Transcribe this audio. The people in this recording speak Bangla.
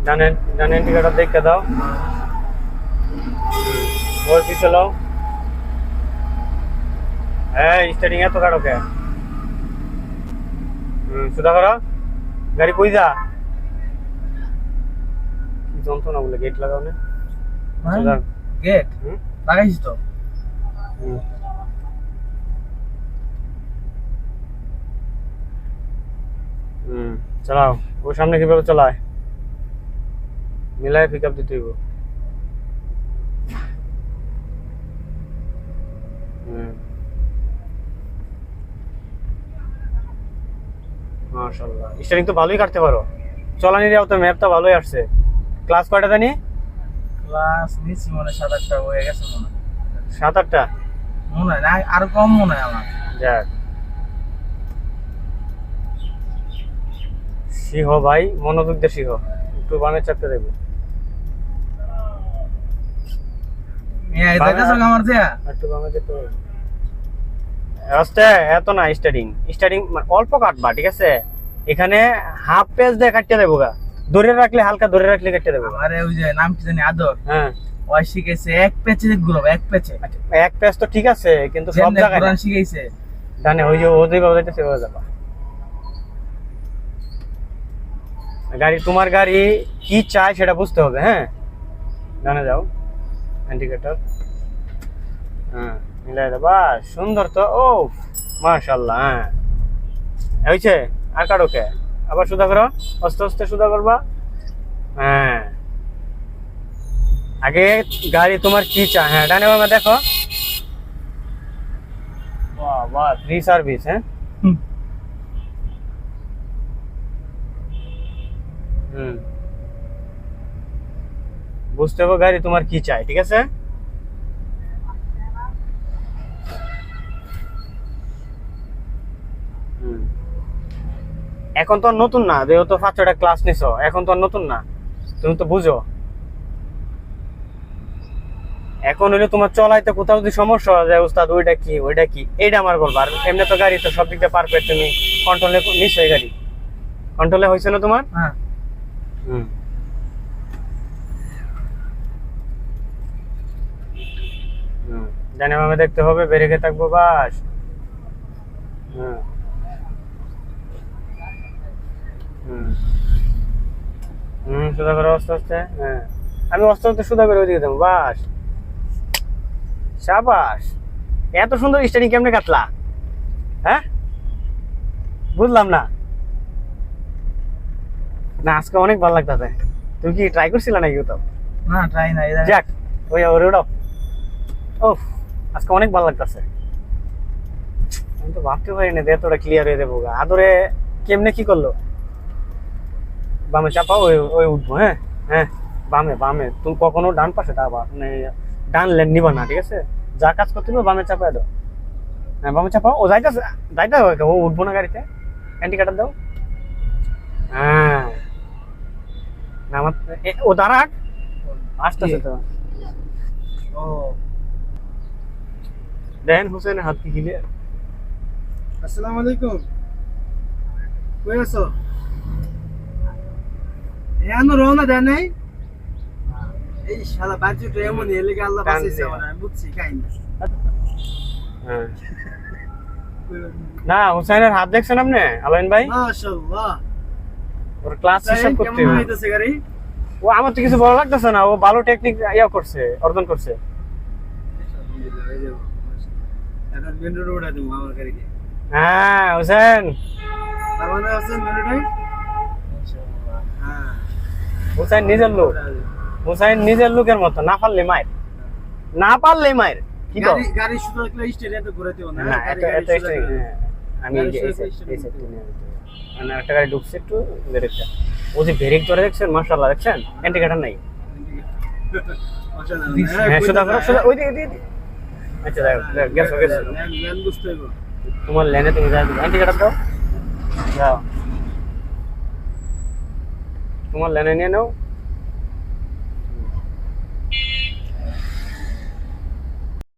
ডানে ডানে ইন্ডিকেটর দেখে দাও। ওর পিছে লাও। হ্যাঁ স্টার্টিং এত কাটো কে? সুদা করো। গাড়ি কই যা? কি যন্ত্রণা বলে গেট লাগাও না? গেট লাগাইছিস তো? চালাও। ওর সামনে কিভাবে চালায়? মিলায় পিক আপ দিতে হইব। মাশাআল্লাহ স্টারিং তো ভালোই কাটতে পারো। চলানির তো ম্যাপটা ভালোই আসছে। ক্লাস কয়টা জানি? ক্লাস নিচ্ছি মনে হয় 7-8টা হয়ে গেছে মনে হয়। 7-8টা মনে হয় না, আরো কম মনে হয় আমার। যাক সিংহ ভাই মনোযোগ দিয়ে সিংহ একটু বামে চাপতে দেবো। আমার দেয়া একটু বামে যেতে হবে। রাস্তা এত না স্টার্টিং স্টার্টিং অল্প কাটবা ঠিক আছে। এখানে হাফ পেজ দিয়ে কাটতে দেবো গা। ধরে রাখলে হালকা ধরে রাখলে কাটতে দেবো। আরে ওই যে নাম কি জানি আদর, হ্যাঁ ওই শিখেছে এক পেজে ঘুরবে, এক পেজে। এক পেজ তো ঠিক আছে কিন্তু সব জায়গায় কোরআন শিখাইছে। ডানে ওই যে ওদের বাবা যাইতেছে ওই যাবা। গাড়ি তোমার গাড়ি কি চায় সেটা বুঝতে হবে। হ্যাঁ ডানে যাও ইন্ডিকেটর। হ্যাঁ মিলাই দাও বাস সুন্দর তো। ও মাশাআল্লাহ। হ্যাঁ হয়েছে। আর কাটোকে আবার সুদা করো। আস্তে আস্তে সুদা করবা। হ্যাঁ আগে গাড়ি তোমার কি চায়। হ্যাঁ ডানে বামে দেখো। বাহ বাহ ফ্রি সার্ভিস। হ্যাঁ বুঝতে হবে গাড়ি তোমার কি চাই ঠিক আছে। এখন তো নতুন না যেহেতু 5-6টা ক্লাস নিছো এখন তো নতুন না তুমি তো বুঝো। এখন হইলে তোমার চলাইতে কোথাও যদি সমস্যা হয় যায় উস্তাদ ওইটা কি এইটা আমার বলবো। আর এমনি তো গাড়ি তো সব দিক দিয়ে পারফেক্ট তুমি কন্ট্রোলে নিশ্চয়ই গাড়ি কন্ট্রোলে হয়েছে না তোমার? হ্যাঁ জানি আমি দেখতে হবে বেরিয়ে থাকবো বাস। সোজা করে আস্তে আস্তে। হ্যাঁ আমি আস্তে আস্তে সোজা করে ওইদিকে যাবো বাস। শাবাশ এত সুন্দর স্টারিং কেমনে কাটলা? হ্যাঁ বুঝলাম না। না আজকে অনেক ভালো লাগতেছে। তুমি কি ট্রাই করছিলা নাকি কোথাও? না ট্রাই না। যাক ওই ওরে ওটাও। ও আজকে অনেক ভালো লাগতেছে। আমি তো ভাবতে পারিনি যে এতটা ক্লিয়ার হয়ে যাবো। আদরে কেমনে কি করলো? বামে চাপাও ওই ওই উঠবো। হ্যাঁ হ্যাঁ বামে বামে তুমি কখনো ডান পাশে দাবা মানে ডান লেন নিবা না ঠিক আছে। যা কাজ করতে হবে বামে চাপাই দাও। হ্যাঁ বামে চাপাও। ও যাইতেছে যাইতে হবে ও উঠবো না গাড়িতে। ইন্ডিকেটর দাও। হ্যাঁ না আমার ও দাঁড়াক আসতেছে তো। ও দেন হোসেন হাত কি গিলে। আসসালামু আলাইকুম। কই আছো? এনো রওনা দেয় নাই। এই শালা বাজুটা এমন এলে আল্লাহ বাঁচাইছে আমার, আমি বুঝছি কাহিনী। হ্যাঁ না হোসেনের হাত দেখছেন আপনি আলাইন ভাই? মাশাআল্লাহ ওর ক্লাস হিসাব করতে কেমন হইতাছে গাড়ি? ও আমার তো কিছু বড় লাগতেছে না। ও ভালো টেকনিক ইয়া করছে অর্জন করছে। এখন মেন রোড উঠা দেবো আমার গাড়িকে। হ্যাঁ হোসেন তার মানে আছে মেন রোডে। মাশাআল্লাহ। হ্যাঁ হোসেন নিজের লোক। হোসেন নিজের লোকের মতো না পারলে মায়ের না পারলে মায়ের কি তো গাড়ি শুধু একটা স্টেটে তো ঘুরাতে হবে না এটা এটা আমি এই মানে একটা গাড়ি ঢুকছে একটু ব্রেকটা ও যে ব্রেক ধরে দেখছেন মাশাআল্লাহ দেখছেন ইন্ডিকেটর নাই। হ্যাঁ সোজা করো সোজা ওই দিকে। আচ্ছা গেছো গেছো লেন বুঝতে হবে তোমার লেনে তুমি যাও ইন্ডিকেটর দাও যাও তোমার লেনে নিয়ে নাও।